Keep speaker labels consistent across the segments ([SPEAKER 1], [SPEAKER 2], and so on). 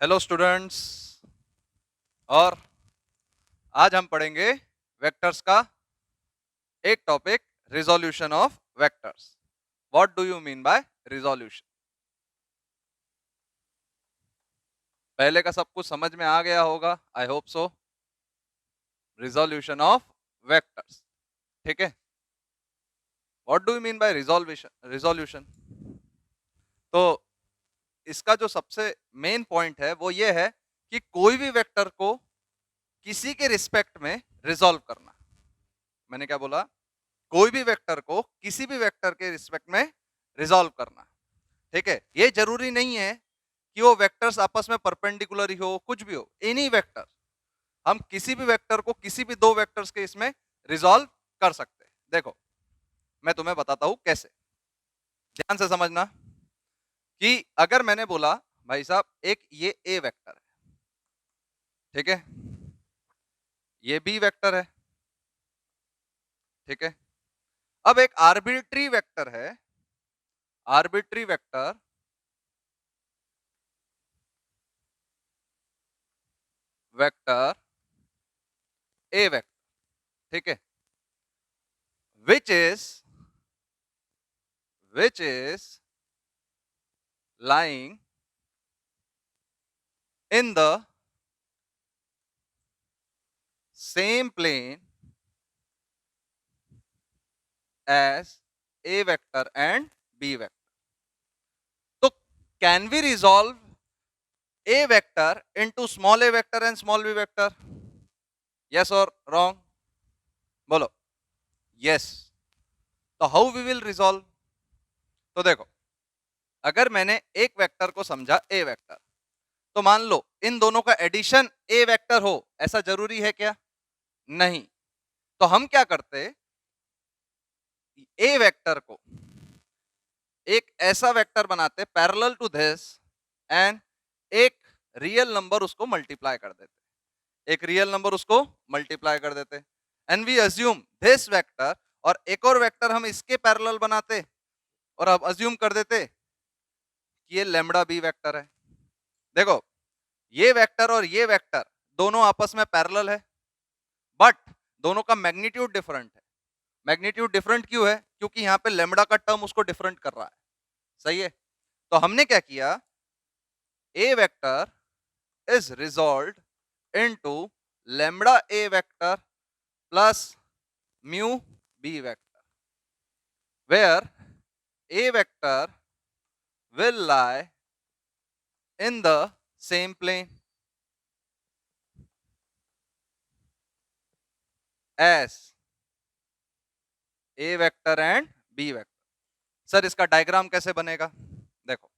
[SPEAKER 1] Hello students. और आज हम पढ़ेंगे वेक्टर्स का एक topic, resolution of vectors. What do you mean by resolution? पहले का सब कुछ समझ में आ गया होगा, I hope so. Resolution of vectors, ठीक है। What do you mean by resolution? तो इसका जो सबसे मेन पॉइंट है वो ये है कि कोई भी वेक्टर को किसी के रिस्पेक्ट में रिजोल्व करना। मैंने क्या बोला? कोई भी वेक्टर को किसी भी वेक्टर के रिस्पेक्ट में रिजॉल्व करना, ठीक है। ये जरूरी नहीं है कि वो वेक्टर्स आपस में परपेंडिकुलर ही हो, कुछ भी हो, एनी वेक्टर। हम किसी भी वेक्टर को किसी भी दो वेक्टर्स के इसमें रिजॉल्व कर सकते हैं। देखो, मैं तुम्हें बताता हूं कैसे। ध्यान से समझना कि अगर मैंने बोला भाई साहब एक ये ए वेक्टर है, ठीक है, ये बी वेक्टर है, ठीक है। अब एक आर्बिट्री वेक्टर है, arbitrary vector vector A vector, ठीक है, which is lying in the same plane as a vector and b vector. So can we resolve a vector into small a vector and small b vector? Yes or wrong? बोलो yes. तो how we will resolve? तो देखो, अगर मैंने एक vector को समझा ए vector, तो मान लो इन दोनों का एडिशन ए वेक्टर हो, ऐसा जरूरी है क्या? नहीं। तो हम क्या करते, ए वेक्टर को एक ऐसा वेक्टर बनाते पैरेलल टू दिस, एंड एक रियल नंबर उसको मल्टीप्लाई कर देते, एक रियल नंबर उसको मल्टीप्लाई कर देते, and we assume this vector, और एक और वेक्टर हम इसके पैरेलल बनाते और अब अज्यूम कर देते कि ये लैम्बडा बी वेक्टर है। देखो, ये वेक्टर और ये वेक्टर दोनों आपस में पैरेलल है, बट दोनों का मैग्नीट्यूड डिफरेंट है। मैग्नीट्यूड डिफरेंट क्यों है? क्योंकि यहाँ पे लैम्बडा का टर्म उसको डिफरेंट कर रहा है, सही है। तो हमने क्या किया, a vector is resolved into lambda a vector plus mu b vector, where a vector will lie in the same plane as a vector and b vector. Sir इसका डायग्राम कैसे बनेगा? देखो,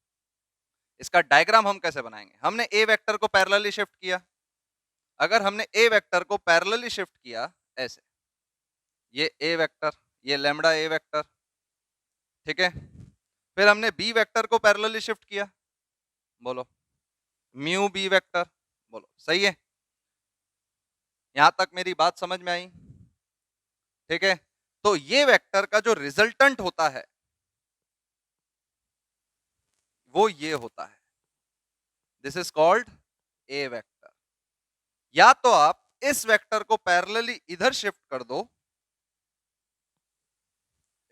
[SPEAKER 1] इसका डायग्राम हम कैसे बनाएंगे? हमने a वेक्टर को पैरेलली शिफ्ट किया। अगर हमने a वेक्टर को पैरेलली शिफ्ट किया ऐसे, ये a वेक्टर, ये लैम्बडा a वेक्टर, ठीक है। फिर हमने बी वेक्टर को पैरेलली शिफ्ट किया, बोलो म्यू बी वेक्टर, बोलो सही है। यहां तक मेरी बात समझ में आई? ठीक है। तो ये वेक्टर का जो रिजल्टेंट होता है वो ये होता है, this is called a vector. या तो आप इस वेक्टर को पैरेलली इधर शिफ्ट कर दो,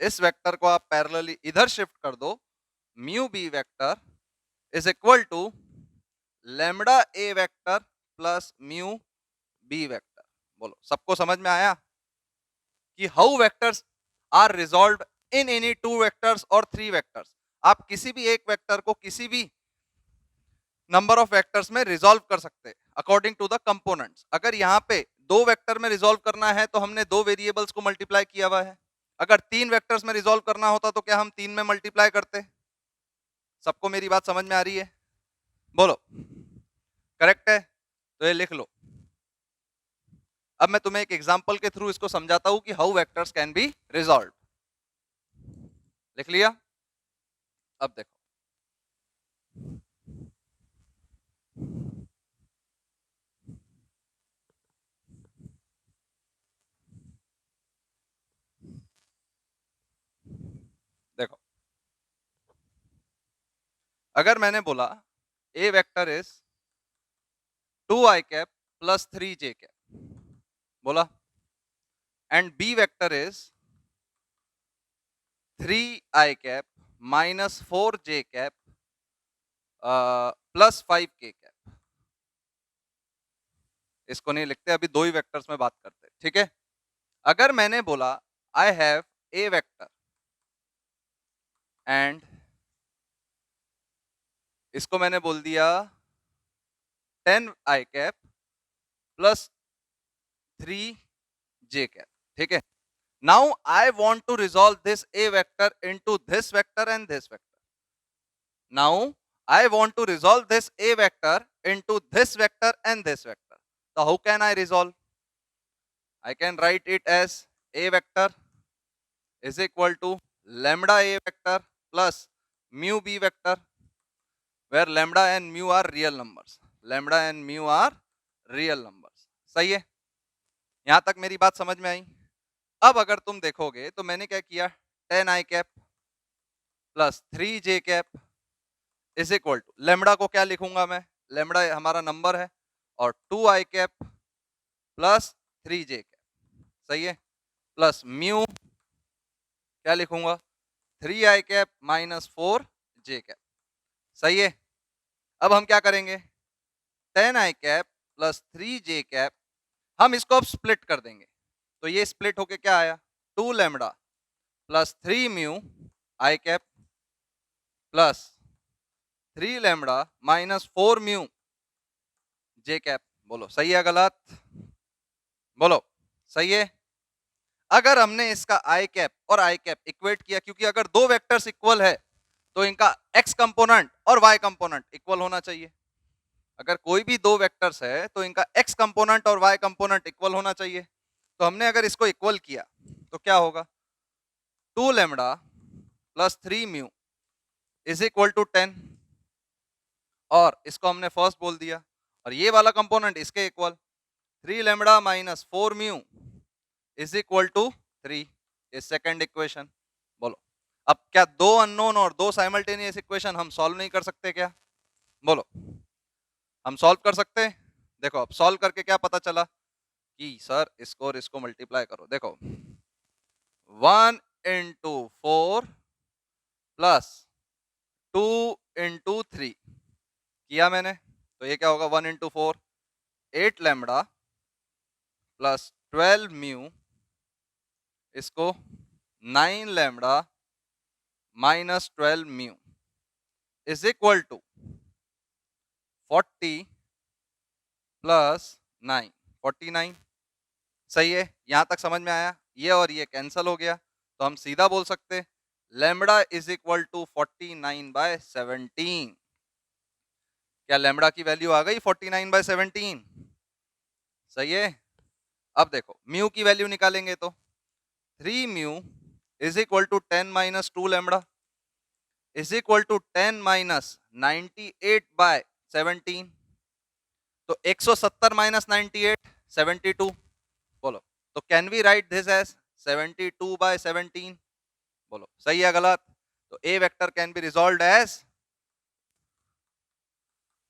[SPEAKER 1] इस वेक्टर को आप पैरेलली इधर शिफ्ट कर दो, mu B vector is equal to lambda A vector plus mu B vector. बोलो सबको समझ में आया कि how vectors are resolved in any two vectors और थ्री वेक्टर्स? आप किसी भी एक वेक्टर को किसी भी नंबर ऑफ वेक्टर्स में रिजॉल्व कर सकते हैं अकॉर्डिंग टू द कंपोनेंट्स। अगर यहाँ पे दो वेक्टर में रिजॉल्व करना है तो हमने दो वेरिएबल्स को मल्टीप्लाई किया हुआ है। अगर तीन वेक्टर्स में रिजॉल्व करना होता तो क्या हम तीन में मल्टीप्लाई करते? सबको मेरी बात समझ में आ रही है? बोलो करेक्ट है? तो ये लिख लो। अब मैं तुम्हें एक एग्जांपल के थ्रू इसको समझाता हूं कि how vectors can be resolve. लिख लिया? अब देखो, देखो, अगर मैंने बोला A vector is 2i cap plus 3j cap, बोला, and b vector is 3i cap minus 4j cap plus 5k cap. इसको नहीं लिखते, अभी दो ही वेक्टर्स में बात करते हैं, ठीक है। अगर मैंने बोला I have a vector and इसको मैंने बोल दिया 10i cap plus 3j cap, ठीक है। Now I want to resolve this a vector into this vector and this vector. Now I want to resolve this a vector into this vector and this vector. So how can I resolve? I can write it as a vector is equal to lambda a vector plus mu b vector, where lambda and mu are real numbers. Lambda and mu are real numbers. सही है, यहां तक मेरी बात समझ में आई। अब अगर तुम देखोगे तो मैंने क्या किया, 10i cap plus 3j cap is equal to, lambda को क्या लिखूंगा मैं, लेमड़ा हमारा नंबर है, और 2i cap plus 3j cap, सही है, प्लस म्यू क्या लिखूंगा, 3i cap minus 4j cap, सही है। अब हम क्या करेंगे, 10i cap plus 3j cap, हम इसको अब स्प्लिट कर देंगे, तो ये स्प्लिट होके क्या आया, 2 lambda plus 3 mu i cap plus 3 lambda minus 4 mu j cap. बोलो सही है गलत, बोलो सही है। अगर हमने इसका आई कैप और आई कैप इक्वेट किया, क्योंकि अगर दो वेक्टर्स इक्वल है तो इनका एक्स कंपोनेंट और वाई कंपोनेंट इक्वल होना चाहिए। अगर कोई भी दो वेक्टर्स है तो इनका एक्स कंपोनेंट और वाई कंपोनेंट इक्वल होना चाहिए। तो हमने अगर इसको इक्वल किया तो क्या होगा, 2 lambda plus 3 mu is equal to 10, और इसको हमने फर्स्ट बोल दिया, और ये वाला कंपोनेंट इसके equal, 3 lambda minus 4 mu is equal to 3, ये सेकंड इक्वेशन। बोलो अब क्या दो अननोन और दो साइमल्टेनियस इक्वेशन हम सॉल्व नहीं कर सकते क्या, बोलो हम सॉल्व कर सकते हैं। देखो अब सॉल्व करके क्या पता चला कि सर इसको और इसको मल्टीप्लाई करो, देखो 1 इंटू 4 प्लस 2 इंटू 3 किया मैंने, तो ये क्या होगा, 1 इंटू 4 8 लेमड़ा प्लस 12 म्यू, इसको 9 lambda minus 12 mu is equal to 40 plus 9, 49, सही है। यहां तक समझ में आया, ये और ये कैंसिल हो गया, तो हम सीधा बोल सकते लेमड़ा इज इक्वल टू 49/17। क्या लेमड़ा की वैल्यू आ गई 49/17, सही है। अब देखो म्यू की वैल्यू निकालेंगे तो 3 mu is equal to 10 minus 2 lambda is equal to 10 minus 98/17, तो 170 माइनस 98 72। बोलो तो can we write this as 72/17, बोलो सही है गलत। तो A vector can be resolved as,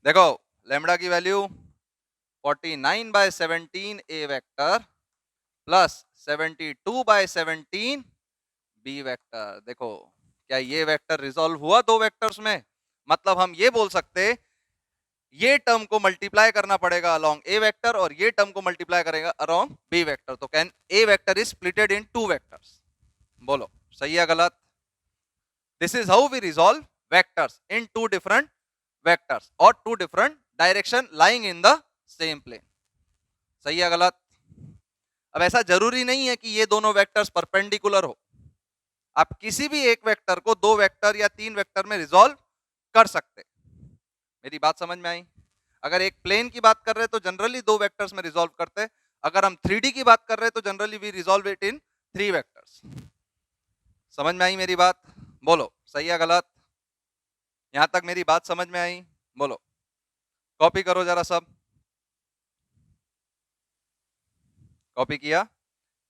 [SPEAKER 1] देखो लेमड़ा की value 49/17 A vector plus 72/17 B vector. देखो क्या ये वेक्टर रिजॉल्व हुआ दो वेक्टर्स में, मतलब हम ये बोल सकते ये टर्म को मल्टीप्लाई करना पड़ेगा अलोंग ए वेक्टर और ये टर्म को मल्टीप्लाई करेगा अलोंग बी वेक्टर, तो can A vector is splitted in two vectors. बोलो सही है गलत। This is how we resolve vectors in two different vectors और two different direction lying in the same plane, सही है गलत। अब ऐसा जरूरी नहीं है कि ये दोनों वेक्टर्स परपेंडिकुलर हो, आप किसी भी एक वेक्टर को दो वेक्टर या तीन वेक्टर में रिजॉल्व कर सकते। मेरी बात समझ में आई। अगर एक प्लेन की बात कर रहे हैं तो जनरली दो वेक्टर्स में रिजॉल्व करते हैं, अगर हम 3D की बात कर रहे हैं तो generally we resolve it in 3 vectors. समझ में आई मेरी बात, बोलो सही है गलत। यहां तक मेरी बात समझ में आई, बोलो कॉपी करो जरा सब, कॉपी किया।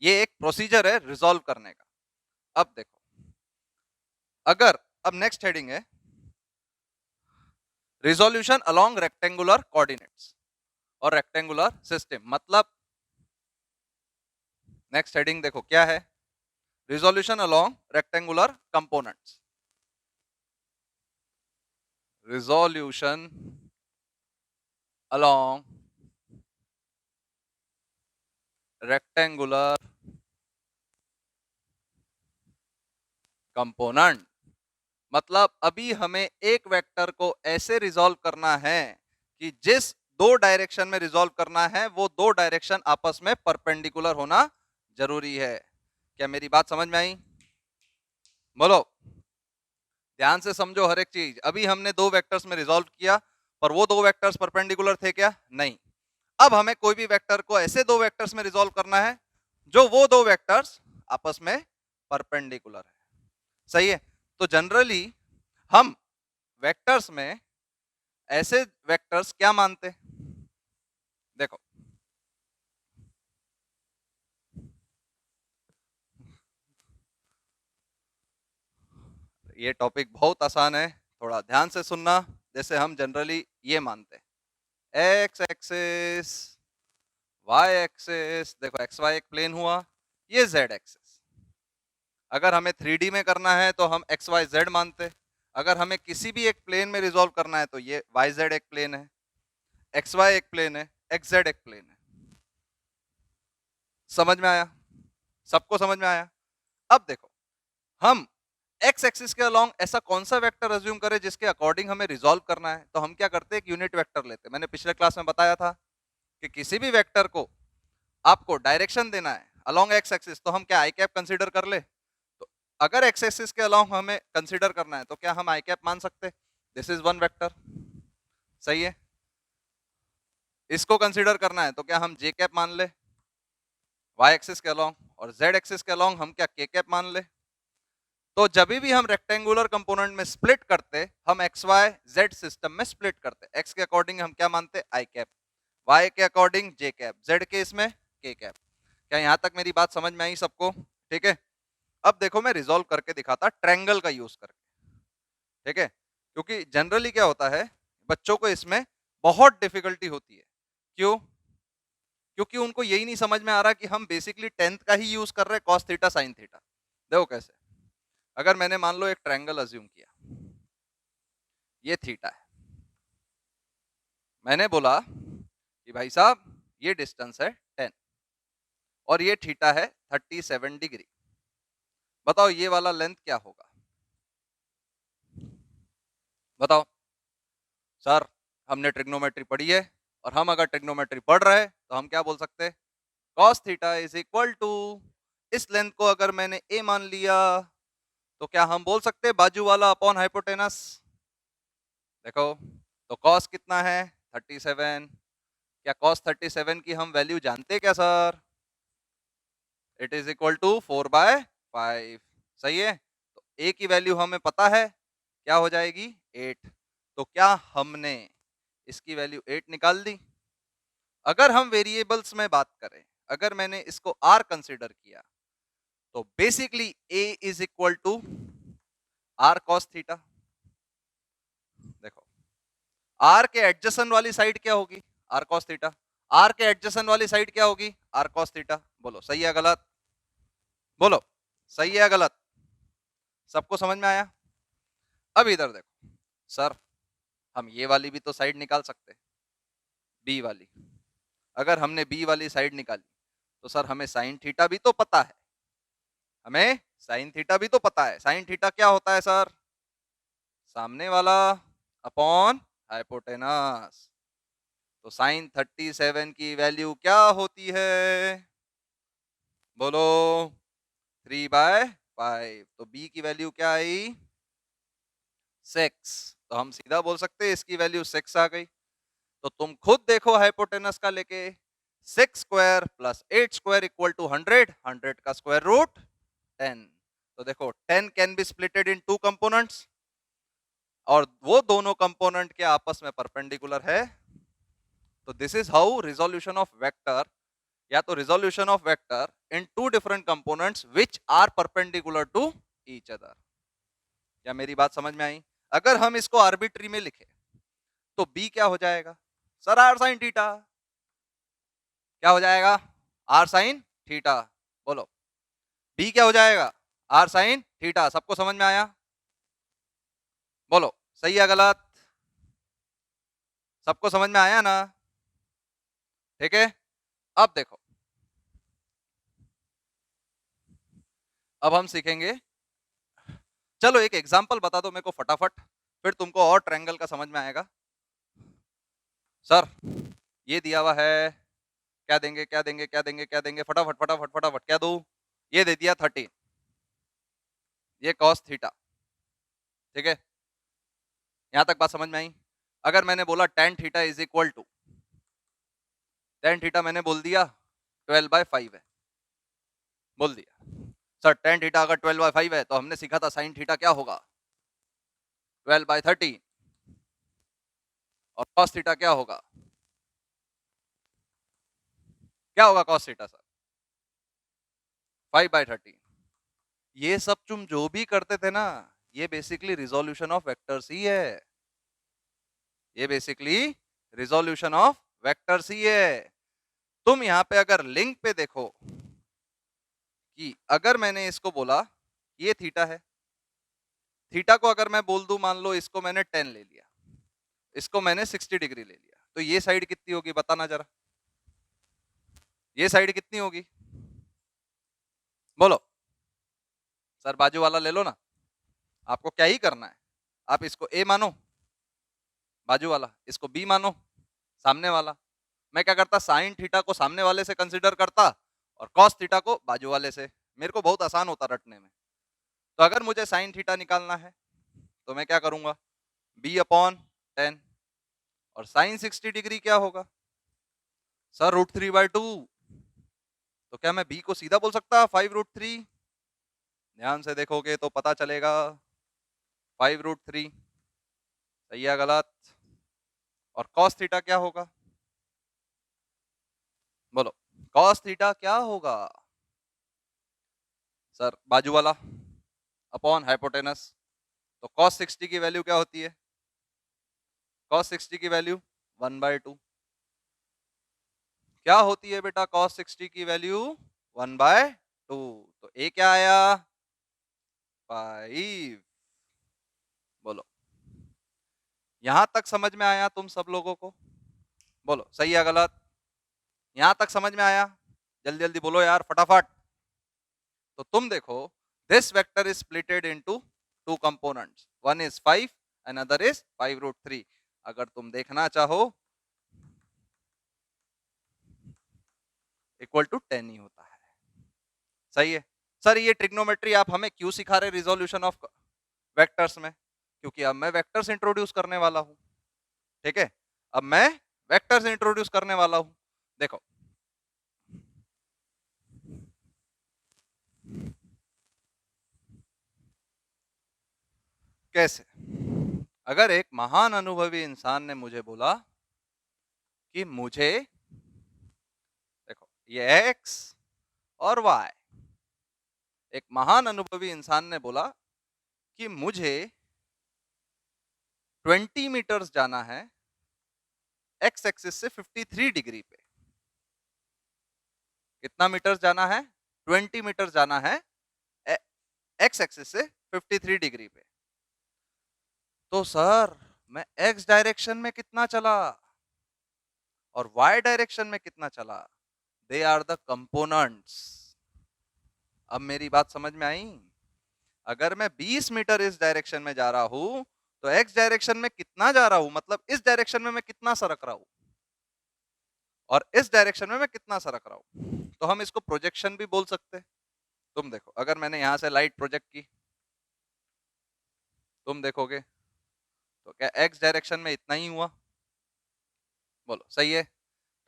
[SPEAKER 1] ये एक प्रोसीजर है रिजॉल्व करने का। अब देखो अगर, अब नेक्स्ट हेडिंग है रिजोल्यूशन अलोंग रेक्टेंगुलर कोऑर्डिनेट्स। और रेक्टेंगुलर सिस्टम। मतलब नेक्स्ट हेडिंग देखो क्या है, resolution along rectangular components. Resolution along rectangular component. मतलब अभी हमें एक वेक्टर को ऐसे रिजॉल्व करना है कि जिस दो डायरेक्शन में रिजॉल्व करना है वो दो डायरेक्शन आपस में परपेंडिकुलर होना जरूरी है। क्या मेरी बात समझ में आई? बोलो, ध्यान से समझो हर एक चीज। अभी हमने दो वेक्टर्स में रिजॉल्व किया, पर वो दो वेक्टर्स परपेंडिकुलर थे क्या? नहीं। अब हमें कोई भी वेक्टर को ऐसे दो वेक्टर्स में रिजॉल्व करना है जो वो दो वेक्टर्स आपस में परपेंडिकुलर है। सही है? तो जनरली हम वेक्टर्स में ऐसे वेक्टर्स क्या मानते? देखो, ये टॉपिक बहुत आसान है, थोड़ा ध्यान से सुनना। जैसे हम जनरली ये मानते हैं, एक्स एक्सिस, वाई एक्सिस, देखो एक्स वाई एक प्लेन हुआ, ये जेड एक्सिस। अगर हमें 3D में करना है तो हम एक्स वाई जेड मानते। अगर हमें किसी भी एक प्लेन में रिजॉल्व करना है तो ये वाई जेड एक प्लेन है, एक्स वाई एक प्लेन है, एक्स जेड एक प्लेन है। समझ में आया? सबको समझ में आया? अब देखो, हम एक्स एक्सिस के अलोंग ऐसा कौन सा वेक्टर अज्यूम करें जिसके अकॉर्डिंग हमें रिजॉल्व करना है? तो हम क्या करते हैं, एक यूनिट वेक्टर लेते हैं। मैंने पिछले क्लास में बताया था कि किसी भी वेक्टर को आपको डायरेक्शन देना है अलोंग एक्स एक्सिस तो हम क्या आई कैप कंसीडर कर ले? तो अगर एक्स एक्सिस के अलोंग हमें कंसीडर करना है तो क्या हम आई कैप मान सकते? This is one vector. सही है? इसको कंसीडर करना है तो क्या हम जे कैप मान ले वाई एक्सिस के अलोंग, और जेड एक्सिस के अलोंग हम क्या के कैप मान ले? तो जब भी हम रेक्टेंगुलर कंपोनेंट में स्प्लिट करते, हम एक्स वाई जेड सिस्टम में स्प्लिट करते। एक्स के अकॉर्डिंग हम क्या मानते? आई कैप, वाई के अकॉर्डिंग जे कैप, जेड के इसमें के कैप। क्या यहां तक मेरी बात समझ में आई सबको? ठीक है। अब देखो मैं रिजॉल्व करके दिखाता ट्रायंगल का यूज करके। ठीक है? क्योंकि जनरली क्या होता है, बच्चों को इसमें बहुत डिफिकल्टी होती है। क्यों? क्योंकि उनको यही नहीं समझ में आ रहा कि हम बेसिकली टेंथ का ही यूज कर रहे हैं, कॉस थीटा साइन थीटा। देखो कैसे, अगर मैंने मान लो एक ट्रायंगल अज्यूम किया, ये थीटा है, मैंने बोला कि भाई साहब ये डिस्टेंस है 10 और ये थीटा है 37 डिग्री। बताओ ये वाला लेंथ क्या होगा? बताओ सर, हमने ट्रिग्नोमेट्री पढ़ी है, और हम अगर ट्रिग्नोमेट्री पढ़ रहे हैं तो हम क्या बोल सकते हैं? cos theta is equal to, इस लेंथ को अगर मैंने a मान लिया तो क्या हम बोल सकते हैं बाजू वाला अपॉन हाइपोटेनस? देखो, तो cos कितना है? 37। क्या cos 37 की हम वैल्यू जानते हैं क्या sir? It is equal to 4/5। सही है? तो a की वैल्यू हमें पता है, क्या हो जाएगी? 8। तो क्या हमने इसकी वैल्यू 8 निकाल दी? अगर हम वेरिएबल्स में बात करें, अगर मैंने इसको r कंसिडर किया तो basically a is equal to r cos theta. देखो, r के एडजेसेंट वाली साइड क्या होगी? r cos theta. r के एडजेसेंट वाली साइड क्या होगी? r cos theta. बोलो सही है गलत? बोलो सही है गलत? सबको समझ में आया? अब इधर देखो सर, हम ये वाली भी तो साइड निकाल सकते हैं, बी वाली। अगर हमने बी वाली साइड निकाली तो सर हमें साइन थीटा भी तो पता है, हमें साइन थीटा भी तो पता है। साइन थीटा क्या होता है सर? सामने वाला अपॉन हाइपोटेनस। तो साइन 37 की वैल्यू क्या होती है? बोलो, 3/5। तो बी की वैल्यू क्या आई? 6। तो हम सीधा बोल सकते हैं इसकी वैल्यू 6 आ गई। तो तुम खुद देखो हाइपोटेनस का लेके, 6 square plus 8 square equal to 100, 100 का स्क्वायर रूट 10। तो देखो 10 can be splitted in two components, और वो दोनों कंपोनेंट के आपस में परपेंडिकुलर है। तो this is how resolution of vector, या तो resolution of vector in two different components which are perpendicular to each other. क्या मेरी बात समझ में आई? अगर हम इसको आर्बिट्री में लिखे तो बी क्या हो जाएगा? Sir r sine theta. क्या हो जाएगा, आर साइन थीटा। बोलो बी क्या हो जाएगा, आर साइन थीटा। सबको समझ में आया? बोलो सही है गलत? सबको समझ में आया ना? ठीक है, अब देखो, अब हम सीखेंगे। चलो एक एग्जांपल बता दो मेरे को फटाफट, फिर तुमको और ट्रायंगल का समझ में आएगा। सर ये दिया हुआ है, क्या देंगे क्या देंगे क्या देंगे क्या देंगे, फटाफट फटाफट फटाफट क्या दो, ये दे दिया 13, ये कॉस थीटा। ठीक है, यहां तक बात समझ में आई? अगर मैंने बोला tan theta is equal to, tan theta मैंने बोल दिया 12/5 है, बोल दिया। सर टेन थीटा अगर 12/5 है तो हमने सीखा था साइन थीटा क्या होगा, 12/13, और कॉस थीटा क्या होगा, क्या होगा कॉस थीटा सर, 5/13। ये सब तुम जो भी करते थे ना, ये बेसिकली रिजोल्यूशन ऑफ वेक्टर्स ही है, ये बेसिकली रिजोल्यूशन ऑफ वेक्टर्स ही है। तुम यहां पे अगर लिंक पे देखो कि अगर मैंने इसको बोला ये थीटा है, थीटा को अगर मैं बोल दूं, मान लो इसको मैंने 10 ले लिया, इसको मैंने 60 डिग्री ले लिया, तो ये साइड कितनी होगी बताना जरा, ये साइड कितनी होगी, बोलो। सर बाजू वाला ले लो ना, आपको क्या ही करना है, आप इसको ए मानो बाजू वाला, इसको बी मानो सामने वाला। मैं क्या करता, साइन थीटा को सामने वाले से कंसीडर करता और कॉस थीटा को बाजू वाले से, मेरे को बहुत आसान होता रटने में। तो अगर मुझे साइन थीटा निकालना है तो मैं क्या करूंगा, b/10, और साइन 60 डिग्री क्या होगा सर, √3/2। तो क्या मैं b को सीधा बोल सकता 5√3? ध्यान से देखोगे तो पता चलेगा 5√3 सही है गलत? और कॉस थीटा क्या होगा, बोलो कॉस थीटा क्या होगा सर, बाजू वाला अपॉन हाइपोटेनस। तो कॉस 60 की वैल्यू क्या होती है, कॉस 60 की वैल्यू 1/2। क्या होती है बेटा कॉस 60 की वैल्यू, 1/2। तो ए क्या आया, 5। बोलो यहां तक समझ में आया तुम सब लोगों को, बोलो सही है गलत? यहां तक समझ में आया? जल्दी जल्दी बोलो यार फटाफट। तो तुम देखो, this vector is splitted into two components, one is 5, another is 5√3। अगर तुम देखना चाहो इक्वल टू 10 ही होता है। सही है सर, ये ट्रिग्नोमेट्री आप हमें क्यों सिखा रहे रिजोल्यूशन ऑफ वेक्टर्स में? क्योंकि अब मैं वेक्टर्स इंट्रोड्यूस करने वाला हूं। ठीक है, अब मैं वेक्टर्स इंट्रोड्यूस करने वाला हूं। देखो कैसे, अगर एक महान अनुभवी इंसान ने मुझे बोला कि मुझे, देखो ये एक्स और वाई, एक महान अनुभवी इंसान ने बोला कि मुझे 20 मीटर्स जाना है एक्स एक्सिस से 53 डिग्री पे। कितना मीटर्स जाना है, 20 मीटर जाना है एक्स एक्सिस से 53 डिग्री पे। तो सर मैं एक्स डायरेक्शन में कितना चला और वाई डायरेक्शन में कितना चला, दे आर द कंपोनेंट्स। अब मेरी बात समझ में आई? अगर मैं 20 मीटर इस डायरेक्शन में जा रहा हूं तो एक्स डायरेक्शन में कितना जा रहा हूं, मतलब इस डायरेक्शन में मैं कितना सरक रहा हूं, और इस डायरेक्शन में मैं कितना सरक रहा हूं। तो हम इसको प्रोजेक्शन भी बोल सकते हैं। तुम देखो अगर मैंने यहां से लाइट प्रोजेक्ट की, तुम देखोगे तो क्या एक्स डायरेक्शन में इतना ही हुआ, बोलो सही है?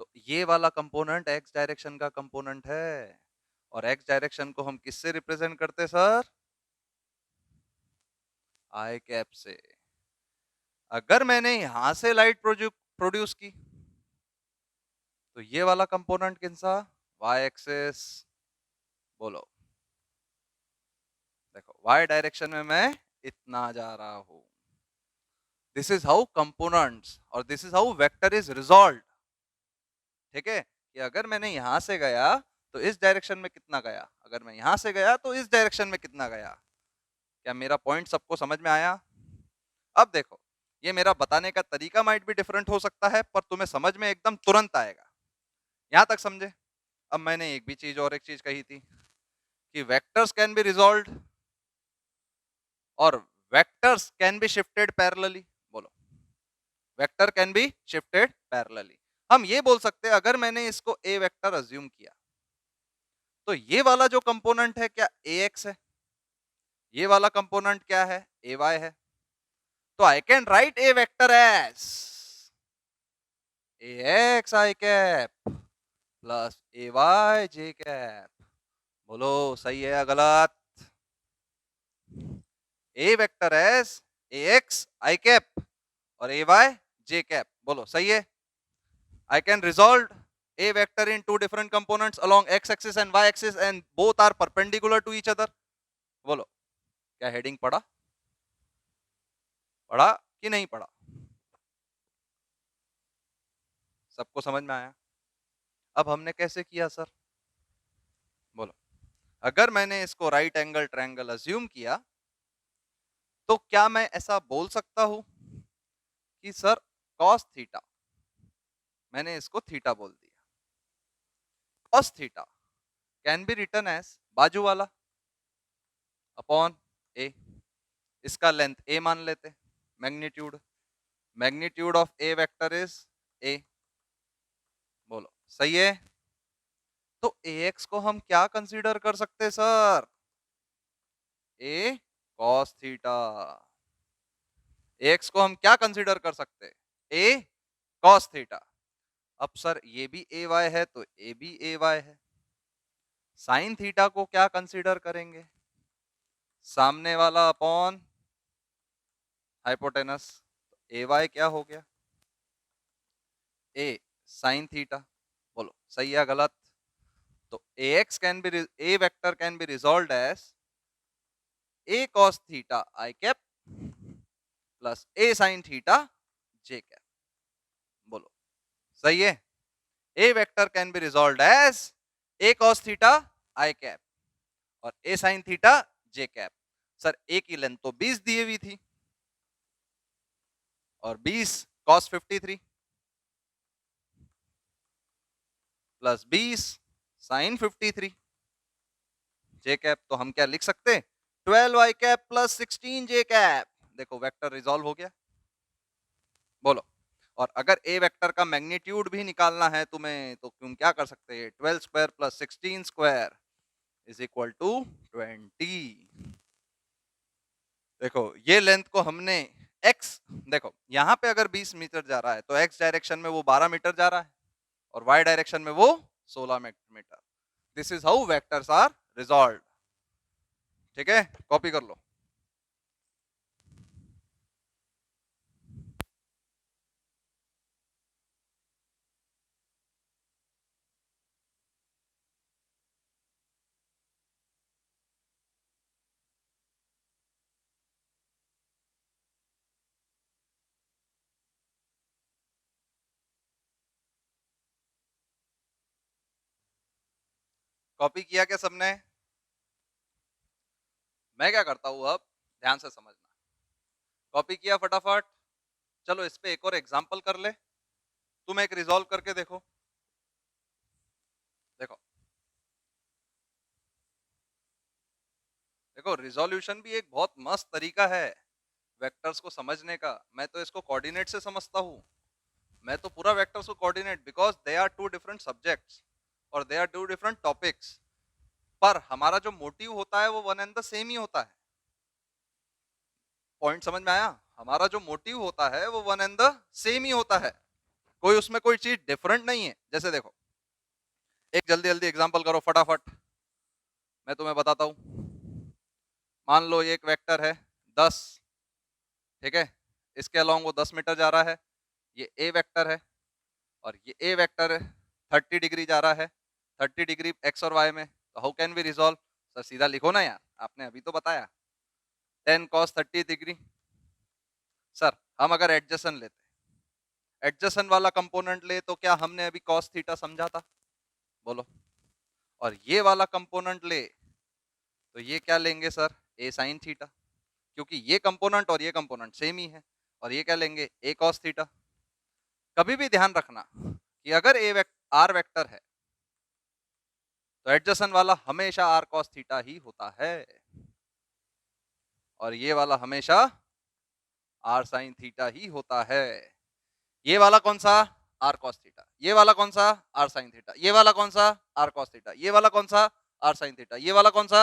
[SPEAKER 1] तो ये वाला कंपोनेंट एक्स डायरेक्शन का कंपोनेंट है, और एक्स डायरेक्शन को हम किससे रिप्रेजेंट करते सर, आई कैप से। अगर मैंने यहां से लाइट प्रोड्यूस की तो ये वाला कंपोनेंट किन सा, वाई एक्सिस। बोलो देखो वाई डायरेक्शन में मैं इतना जा रहा हूं। दिस इज हाउ कंपोनेंट्स और this is how vector is resolve. ठीक है, कि अगर मैंने यहां से गया तो इस डायरेक्शन में कितना गया, अगर मैं यहां से गया तो इस डायरेक्शन में कितना गया। क्या मेरा पॉइंट सबको समझ में आया? अब देखो, ये मेरा बताने का तरीका माइट भी डिफरेंट हो सकता है, पर तुम्हें समझ में एकदम तुरंत आएगा। यहां तक समझे? अब मैंने एक भी चीज और एक चीज कही थी कि वेक्टर्स कैन बी रिजॉल्व्ड और vectors can be shifted parallelly. बोलो, vector can be shifted parallelly. हम ये बोल सकते हैं अगर मैंने इसको ए वेक्टर अज्यूम किया तो ये वाला जो कंपोनेंट है क्या ए एक्स है, ये वाला कंपोनेंट क्या है ए वाई है। तो I can write A vector as A x i cap plus A y j cap. बोलो सही है या गलत? A vector as A x i cap और ए वाई जे कैप। बोलो सही है? I can resolve a vector in two different components along x axis and y axis and both are perpendicular to each other. बोलो, क्या heading पढ़ा? पढ़ा कि नहीं पढ़ा? सबको समझ में आया? अब हमने कैसे किया सर? बोलो, अगर मैंने इसको राइट एंगल ट्रायंगल अज्यूम किया तो क्या मैं ऐसा बोल सकता हूं कि सर cos थीटा, मैंने इसको थीटा बोल दिया, cos theta can be written as बाजू वाला अपॉन ए, इसका लेंथ ए मान लेते, magnitude, magnitude of A vector is A. बोलो सही है? तो ax को हम क्या कंसीडर कर सकते हैं sir? a cos theta. ax को हम क्या कंसीडर कर सकते हैं? a cos theta. अब सर ये भी ए वाई है तो ए भी ए वाई है। साइन थीटा को क्या कंसीडर करेंगे? सामने वाला अपॉन हाइपोटेनस। ए वाई क्या हो गया? A sine theta. बोलो सही या गलत? तो ax can be, A vector can be resolved as a cos theta I cap plus a sin theta j cap. बोलो सही है? a vector can be resolved as a cos theta I cap और a sin theta j cap. Sir a की length तो 20 दी हुई थी और 20 cos 53 plus 20 sin 53 j cap. तो हम क्या लिख सकते? 12 i cap plus 16 j cap. देखो वेक्टर रिजॉल्व हो गया। बोलो, और अगर ए वेक्टर का मैग्नीट्यूड भी निकालना है तुम्हें तो तुम क्या कर सकते हैं? 12 square plus 16 square is equal to 20। देखो ये लेंथ को हमने x, देखो यहां पे अगर 20 मीटर जा रहा है तो x डायरेक्शन में वो 12 मीटर जा रहा है और y डायरेक्शन में वो 16 metre. This is how vectors are resolved. ठीक है, कॉपी कर लो। कॉपी किया क्या सबने? मैं क्या करता हूं अब, ध्यान से समझना। कॉपी किया फटाफट? चलो इस पे एक और एग्जांपल कर ले, तुम एक रिजॉल्व करके देखो। देखो देखो रिजोल्यूशन भी एक बहुत मस्त तरीका है वेक्टर्स को समझने का। मैं तो इसको कोऑर्डिनेट से समझता हूँ। मैं तो पूरा वेक्टर्स को coordinate, because they are two different subjects और they are two different topics, पर हमारा जो मोटिव होता है वो वन एंड द सेम ही होता है। पॉइंट समझ में आया? हमारा जो मोटिव होता है वो वन एंड द सेम ही होता है, कोई उसमें कोई चीज डिफरेंट नहीं है। जैसे देखो, एक जल्दी जल्दी एग्जांपल करो फटाफट, मैं तुम्हें बताता हूँ। मान लो ये एक वेक्टर है 10, ठीक है, इसके अलोंग वो 10 मीटर जा रहा है। ये ए वेक्टर है और ये ए वेक्टर 30 डिग्री जा रहा है, 30 डिग्री एक्स और वाई में। तो how can we resolve? Sir सीधा लिखो ना यार, आपने अभी तो बताया 10 cos 30 डिग्री। सर हम अगर एडजेसेंट लेते, एडजेसेंट वाला कंपोनेंट ले तो क्या हमने अभी cos थीटा समझा था, बोलो, और ये वाला कंपोनेंट ले तो ये क्या लेंगे सर, a sin थीटा, क्योंकि ये कंपोनेंट और ये कंपोनेंट सेम ही है, और ये क्या लेंगे a cos थीटा। कभी भी ध्यान रखना कि अगर आर वेक्टर है तो एडजेसेंट वाला हमेशा आर cos थीटा ही होता है, और ये वाला हमेशा आर sin थीटा ही होता है। ये वाला कौन सा, आर cos थीटा, ये वाला कौन सा, आर sin थीटा, ये वाला कौन सा, आर cos थीटा, ये वाला कौन सा, आर sin थीटा, ये वाला कौन सा,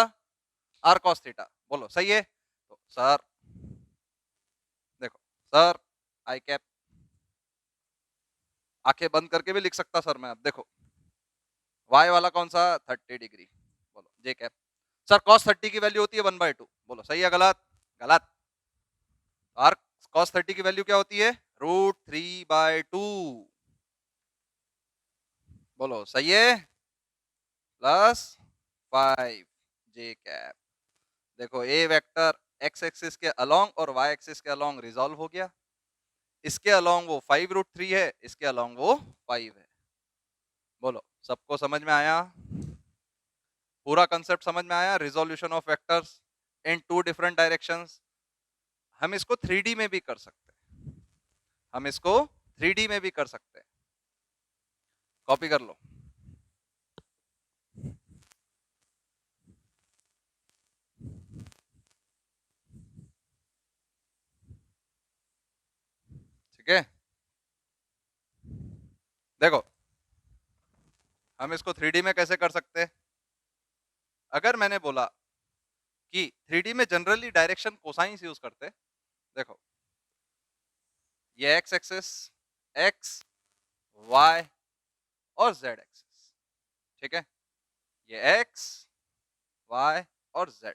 [SPEAKER 1] आर cos थीटा। बोलो सही है? तो सर देखो, सर आई कैप, आंखें बंद करके भी लिख सकता सर मैं, अब देखो y वाला कौन सा, 30 डिग्री, बोलो जे कैप। सर cos 30 की वैल्यू होती है 1/2, बोलो सही है गलत, गलत। आर cos 30 की वैल्यू क्या होती है, √3/2, बोलो सही है, +5 जे कैप। देखो ए वेक्टर x एक्सिस के अलोंग और y एक्सिस के अलोंग रिजॉल्व हो गया, इसके अलोंग वो 5√3 है, इसके अलोंग वो 5 है। बोलो सबको समझ में आया, पूरा कंसेप्ट समझ में आया, resolution of vectors in 2 different directions. हम इसको 3D में भी कर सकते हैं, हम इसको 3D में भी कर सकते हैं, कॉपी कर लो। ठीक है, देखो हम इसको 3D में कैसे कर सकते हैं। अगर मैंने बोला कि 3D में जनरली डायरेक्शन कोसाइंस यूज करते, देखो ये x एक्सिस, x, y और z एक्सिस, ठीक है, ये x, y और z,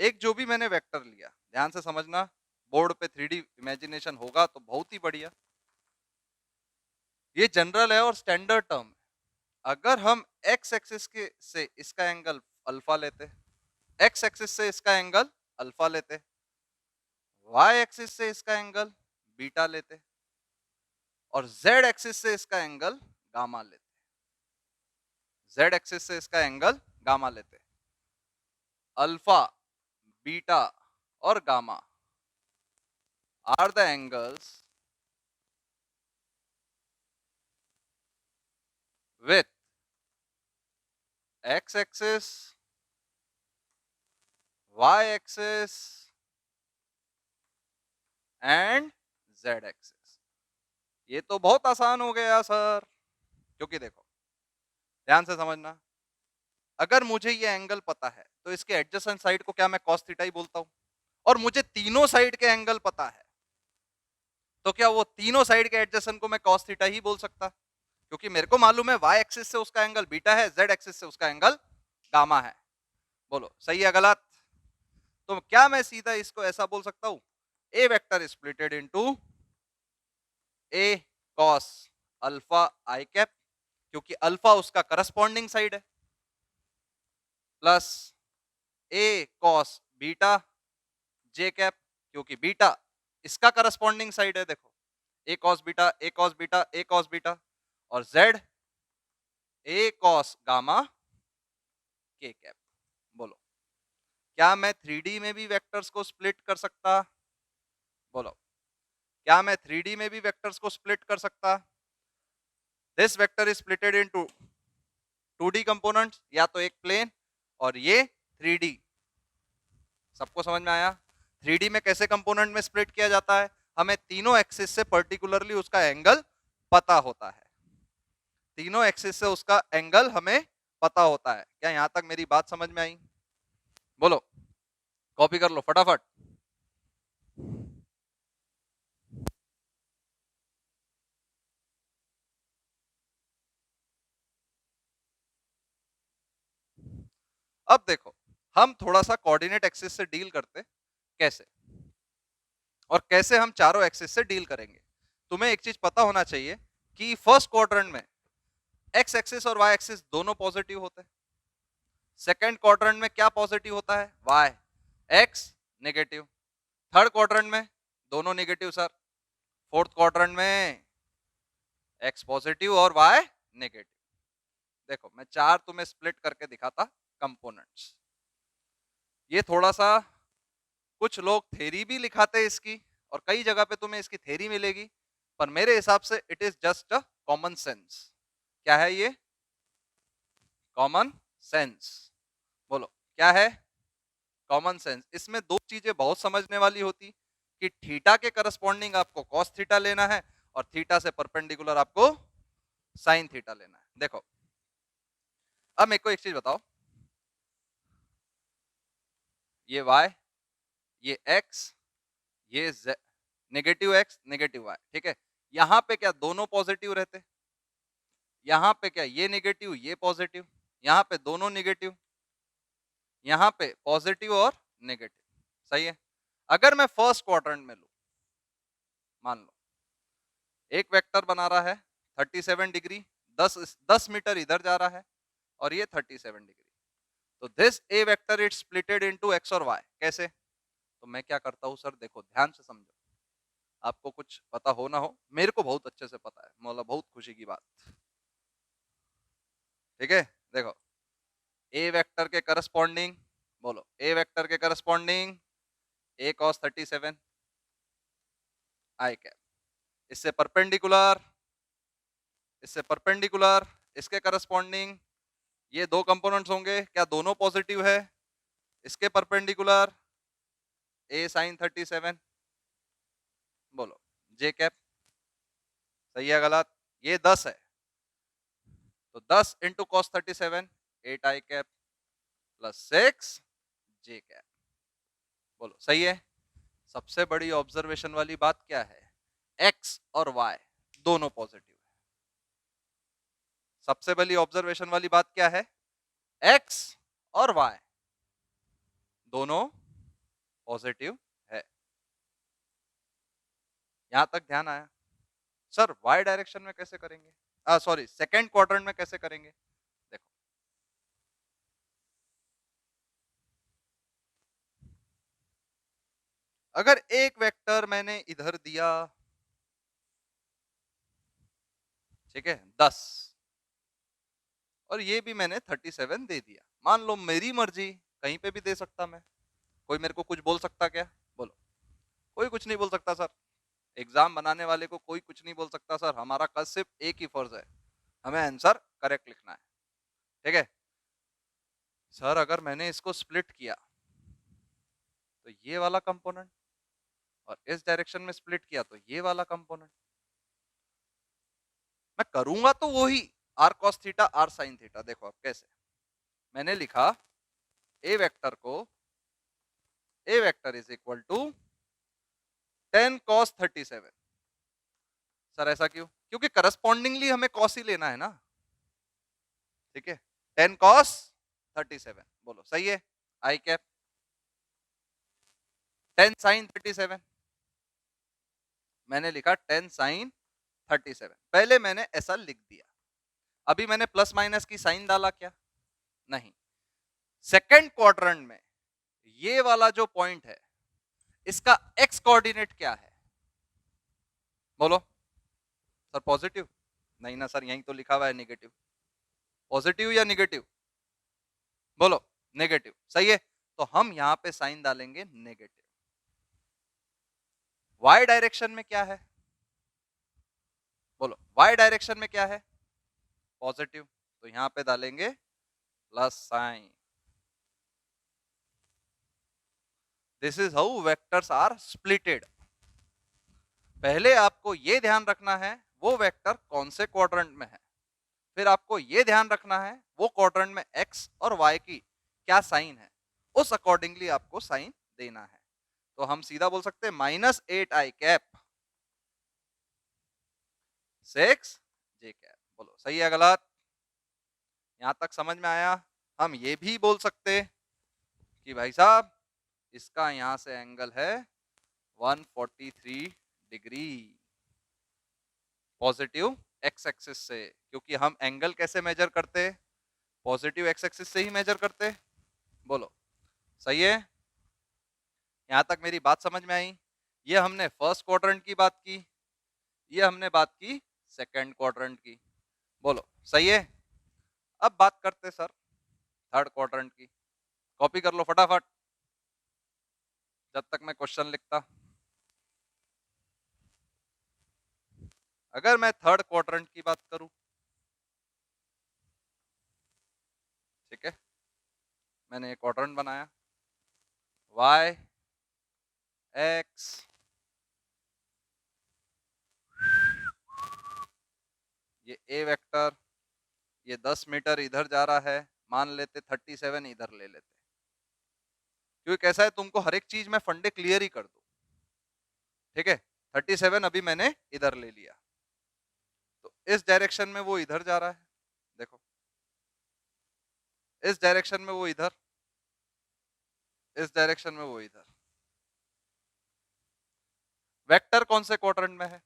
[SPEAKER 1] एक जो भी मैंने वेक्टर लिया, ध्यान से समझना, बोर्ड पे 3D इमेजिनेशन होगा तो बहुत ही बढ़िया, ये जनरल है और स्टैंडर्ड टर्म है। अगर हम x एक्सिस के से इसका एंगल अल्फा लेते, x एक्सिस से इसका एंगल अल्फा लेते, y एक्सिस से इसका एंगल बीटा लेते, और z एक्सिस से इसका एंगल गामा लेते, z एक्सिस से इसका एंगल गामा लेते, अल्फा, बीटा और gamma are the angles with x axis, y axis and z axis। ये तो बहुत आसान हो गया सर, क्योंकि देखो ध्यान से समझना, अगर मुझे ये एंगल पता है तो इसके एडजेसेंट साइड को क्या मैं cos थीटा ही बोलता हूं, और मुझे तीनों साइड के एंगल पता है तो क्या वो तीनों साइड के एडजेसेंट को मैं cos थीटा ही बोल सकता, क्योंकि मेरे को मालूम है y एक्सिस से उसका एंगल बीटा है, z एक्सिस से उसका एंगल गामा है। बोलो सही है गलत? तो क्या मैं सीधा इसको ऐसा बोल सकता हूं, ए वेक्टर स्प्लिटेड इनटू ए कॉस अल्फा आई कैप, क्योंकि अल्फा उसका करस्पॉन्डिंग साइड है, प्लस ए कॉस बीटा जे कैप, क्योंकि बीटा इसका करस्पॉन्डिंग साइड है, देखो ए कॉस बीटा, ए कॉस बीटा, ए कॉस बीटा, और जेड ए कॉस गामा के कैप। बोलो क्या मैं 3D में भी वेक्टर्स को स्प्लिट कर सकता, बोलो क्या मैं 3D में भी वेक्टर्स को स्प्लिट कर सकता। This vector is splitted into 2D components, या तो एक प्लेन और ये 3D। सबको समझ में आया? 3D में कैसे कंपोनेंट में स्प्लिट किया जाता है, हमें तीनों एक्सिस से पर्टिकुलरली उसका एंगल पता होता है, तीनों एक्सिस से उसका एंगल हमें पता होता है। क्या यहां तक मेरी बात समझ में आई? बोलो कॉपी कर लो फटाफट। अब देखो हम थोड़ा सा कोऑर्डिनेट एक्सिस से डील करते कैसे, और कैसे हम चारों एक्सिस से डील करेंगे। तुम्हें एक चीज पता होना चाहिए कि फर्स्ट क्वाड्रेंट में एक्स एक्सिस और वाई एक्सिस दोनों पॉजिटिव होते हैं, सेकंड क्वाड्रेंट में क्या पॉजिटिव होता है, Y, X negative, third quadrant में दोनों नेगेटिव सर, फोर्थ क्वाड्रेंट में x पॉजिटिव और y नेगेटिव। देखो मैं चार तुम्हें स्प्लिट करके दिखाता कंपोनेंट्स। ये थोड़ा सा कुछ लोग थ्योरी भी लिखाते हैं इसकी, और कई जगह पे तुम्हें इसकी थ्योरी मिलेगी, पर मेरे हिसाब से it is just a common sense. क्या है ये? Common sense. बोलो क्या है? Common sense. इसमें दो चीजें बहुत समझने वाली होती कि थीटा के करस्पॉन्डिंग आपको कॉस थीटा लेना है और थीटा से परपेंडिकुलर आपको साइन थीटा लेना है। देखो अब मेरे को एक चीज बताओ, ये y, ये x, ये z, negative x negative y, ठीक है। यहां पे क्या दोनों पॉजिटिव रहते? यहां पे क्या ये नेगेटिव ये पॉजिटिव? यहां पे दोनों नेगेटिव, यहां पे पॉजिटिव और नेगेटिव, सही है। अगर मैं फर्स्ट क्वाड्रेंट में लू, मान लो एक वेक्टर बना रहा है 37 डिग्री, 10 मीटर इधर जा रहा है और ये 37 डिग्री, तो this A vector it splitted into x और वाई। कैसे? तो मैं क्या करता हूं सर, देखो ध्यान से समझो, आपको कुछ पता हो ना हो, मेरे को बहुत अच्छे से पता है, मौला बहुत खुशी की बात, ठीक है। देखो ए वेक्टर के करस्पॉन्डिंग, बोलो ए वेक्टर के करस्पॉन्डिंग ए कॉस 37 आई कैप, इससे परपेंडिकुलर, इससे परपेंडिकुलर, इसके करस्पॉन्डिंग ये दो कंपोनेंट्स होंगे, क्या दोनों पॉजिटिव है? इसके परपेंडिकुलर ए साइन 37, बोलो जे कैप, सही है गलत? ये 10 है तो 10 इंटू कॉस 37 8 आई कैप प्लस 6 जे कैप, बोलो सही है। सबसे बड़ी ऑब्जर्वेशन वाली बात क्या है? एक्स और वाई दोनों पॉजिटिव है। सबसे बड़ी ऑब्जर्वेशन वाली बात क्या है? एक्स और वाई दोनों पॉजिटिव है। यहां तक ध्यान आया? सर वाई डायरेक्शन में कैसे करेंगे? सॉरी सेकेंड क्वाड्रेंट में कैसे करेंगे? देखो अगर एक वेक्टर मैंने इधर दिया, ठीक है 10, और ये भी मैंने 37 दे दिया, मान लो मेरी मर्जी, कहीं पे भी दे सकता मैं, कोई मेरे को कुछ बोल सकता क्या? बोलो कोई कुछ नहीं बोल सकता सर। एग्जाम बनाने वाले को कोई कुछ नहीं बोल सकता सर, हमारा कल सिर्फ एक ही फर्ज है, हमें आंसर करेक्ट लिखना है, ठीक है। सर अगर मैंने इसको स्प्लिट किया तो ये वाला कंपोनेंट, और इस डायरेक्शन में स्प्लिट किया तो ये वाला कंपोनेंट, मैं करूंगा तो वही R cos theta R sine theta. देखो अब कैसे मैंने लिखा, ए वेक्टर को, A vector is equal to 10 cos 37। Sir ऐसा क्यों? क्योंकि करस्पॉन्डिंगली हमें कॉस ही लेना है ना, ठीक है। 10 cos 37, बोलो सही है। आई कैप 10 sin 37, मैंने लिखा 10 sin 37, पहले मैंने ऐसा लिख दिया, अभी मैंने प्लस माइनस की साइन डाला क्या? नहीं। सेकेंड क्वाड्रेंट में ये वाला जो पॉइंट है इसका एक्स कोऑर्डिनेट क्या है? बोलो सर पॉजिटिव। नहीं ना सर, यहीं तो लिखा हुआ है नेगेटिव। पॉजिटिव या नेगेटिव? बोलो नेगेटिव, सही है। तो हम यहां पे साइन डालेंगे नेगेटिव। वाई डायरेक्शन में क्या है? बोलो वाई डायरेक्शन में क्या है? पॉजिटिव, तो यहां पे डालेंगे plus sign. This is how vectors are splitted. पहले आपको यह ध्यान रखना है वो वेक्टर कौन से क्वाड्रेंट में है, फिर आपको यह ध्यान रखना है वो क्वाड्रेंट में एक्स और वाई की क्या साइन है, उस अकॉर्डिंगली आपको साइन देना है। तो हम सीधा बोल सकते हैं -8 आई कैप 6 जे कैप। बोलो सही है गलत? यहां तक समझ में आया? हम ये भी बोल सकते कि भाई साहब इसका यहां से एंगल है 143 डिग्री पॉजिटिव एक्स एक्सिस से, क्योंकि हम एंगल कैसे मेजर करते? पॉजिटिव एक्स एक्सिस से ही मेजर करते। बोलो सही है? यहां तक मेरी बात समझ में आई? ये हमने फर्स्ट क्वाड्रेंट की बात की। ये हमने बात की सेकंड क्वाड्रेंट की, बोलो सही है। अब बात करते सर थर्ड क्वाड्रेंट की, कॉपी कर लो फटाफट जब तक मैं क्वेश्चन लिखता। अगर मैं थर्ड क्वाड्रेंट की बात करूं, ठीक है, मैंने एक क्वाड्रेंट बनाया, y x ये a वेक्टर, ये 10 मीटर इधर जा रहा है, मान लेते 37 इधर ले लेते, क्योंकि कैसा है तुमको हर एक चीज में फंडे क्लियर ही कर दो, ठीक है। 37 अभी मैंने इधर ले लिया, तो इस डायरेक्शन में वो इधर जा रहा है, देखो इस डायरेक्शन में वो इधर, इस डायरेक्शन में वो इधर। वेक्टर कौन से क्वाड्रेंट में है,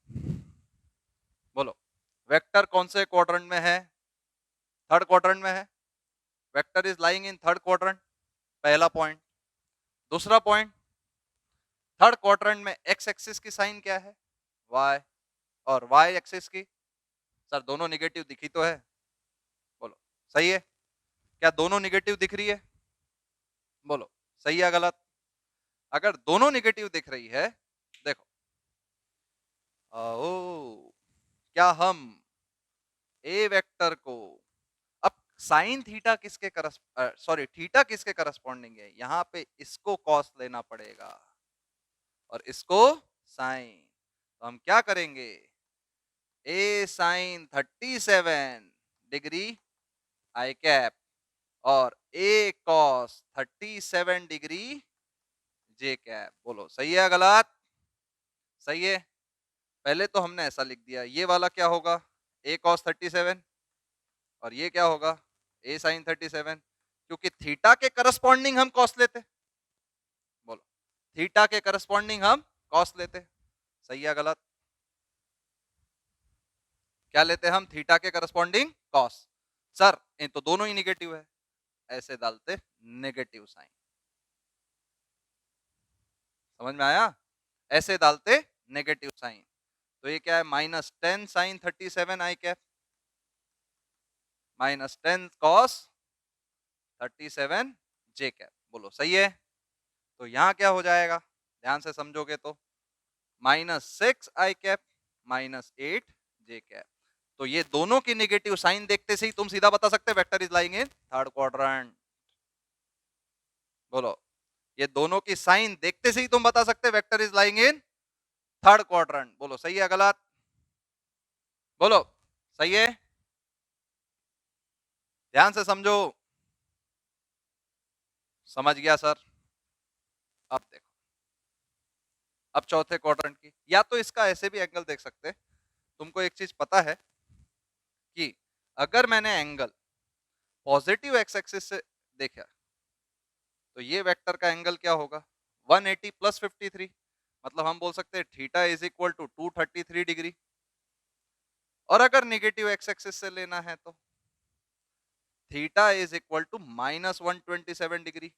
[SPEAKER 1] बोलो वेक्टर कौन से क्वाड्रेंट में है, थर्ड क्वाड्रेंट में है। Vector is lying in third quadrant, पहला पॉइंट। दूसरा पॉइंट, थर्ड क्वाड्रेंट में एक्स एक्सिस की साइन क्या है, वाई, और वाई एक्सिस की, सर दोनों निगेटिव दिखी तो है, बोलो सही है। क्या दोनों निगेटिव दिख रही है, बोलो सही है गलत। अगर दोनों निगेटिव दिख रही है, देखो ओ, क्या हम ए वेक्टर को, अब साइन थीटा किसके सॉरी थीटा किसके करस्पॉन्डिंग है, यहाँ पे इसको कॉस लेना पड़ेगा और इसको साइन, तो हम क्या करेंगे, ए साइन 37 डिग्री आई कैप और ए कॉस 37 डिग्री जे कैप, बोलो सही है गलत, सही है। पहले तो हमने ऐसा लिख दिया, ये वाला क्या होगा, ए कॉस 37 और ये क्या होगा, ए साइन 37, क्योंकि थीटा के करस्पॉन्डिंग हम कॉस लेते, बोलो थीटा के करस्पॉन्डिंग हम कॉस लेते, सही है गलत, क्या लेते हम, थीटा के करस्पॉन्डिंग कॉस। सर ये तो दोनों ही निगेटिव है, ऐसे डालते नेगेटिव साइन, समझ में आया, ऐसे डालते नेगेटिव साइन, तो ये क्या है, -10 साइन 37 आई कैप -10 कॉस 37 जे कैप, बोलो सही है। तो यहाँ क्या हो जाएगा, ध्यान से समझोगे तो -6 आई कैप -8 जे कैप, तो ये दोनों की नेगेटिव साइन देखते से ही तुम सीधा बता सकते vector is lying in third quadrant, बोलो ये दोनों की साइन देखते से ही तुम बता सकते vector is lying in third quadrant, बोलो सही है गलत, बोलो सही है, ध्यान से समझो, समझ गया सर। अब देखो, अब चौथे क्वाड्रेंट की, या तो इसका ऐसे भी एंगल देख सकते, तुमको एक चीज पता है कि अगर मैंने एंगल पॉजिटिव एक्स एक्सिस से देखा तो ये वेक्टर का एंगल क्या होगा, 180 प्लस 53, मतलब हम बोल सकते हैं theta is equal to 233 degree, और अगर नेगेटिव एक्स एक्सिस से लेना है तो theta is equal to -127 degree.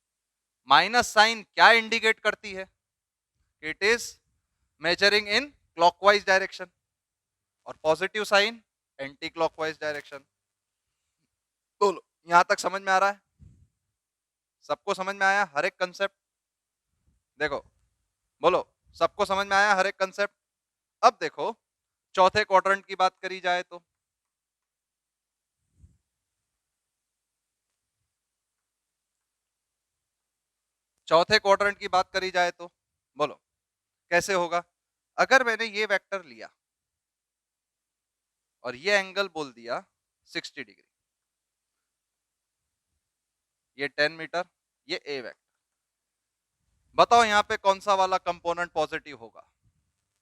[SPEAKER 1] Minus sign क्या इंडिकेट करती है, it is measuring in clockwise direction, और positive sign anti clockwise direction, बोलो यहां तक समझ में आ रहा है, सबको समझ में आया हर एक कंसेप्ट, देखो बोलो सबको समझ में आया हर एक कंसेप्ट। अब देखो चौथे क्वाड्रेंट की बात करी जाए तो, चौथे क्वाड्रेंट की बात करी जाए तो बोलो कैसे होगा, अगर मैंने ये वेक्टर लिया और ये एंगल बोल दिया 60 डिग्री, ये 10 मीटर, ये ए वेक्टर, बताओ यहां पे कौन सा वाला कंपोनेंट पॉजिटिव होगा,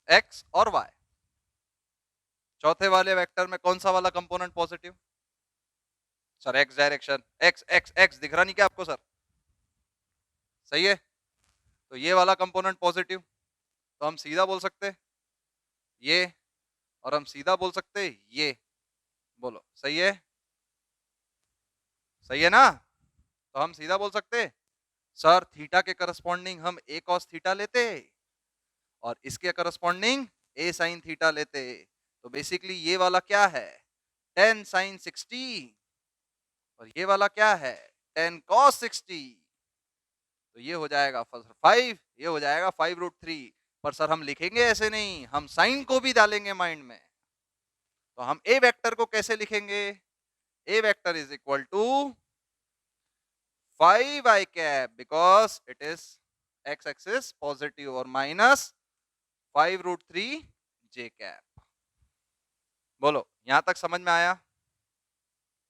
[SPEAKER 1] एक्स और वाई, चौथे वाले वेक्टर में कौन सा वाला component positive, sir x direction, x x x दिख रहा नहीं क्या आपको सर, सही है, तो ये वाला कंपोनेंट पॉजिटिव, तो हम सीधा बोल सकते ये, और हम सीधा बोल सकते ये, बोलो सही है, सही है ना, तो हम सीधा बोल सकते सर थीटा के करस्पॉन्डिंग हम ए कॉस थीटा लेते और इसके करस्पॉन्डिंग ए साइन थीटा लेते, तो बेसिकली ये वाला क्या है 10 sin 60 और ये वाला क्या है 10 cos 60। तो ये हो जाएगा 5, ये हो जाएगा 5√3। पर सर हम लिखेंगे ऐसे नहीं, हम साइन को भी डालेंगे माइंड में। तो हम ए वेक्टर को कैसे लिखेंगे, A vector is equal to 5i cap because it is x axis positive और माइनस 5√3 j कैप। बोलो यहां तक समझ में आया?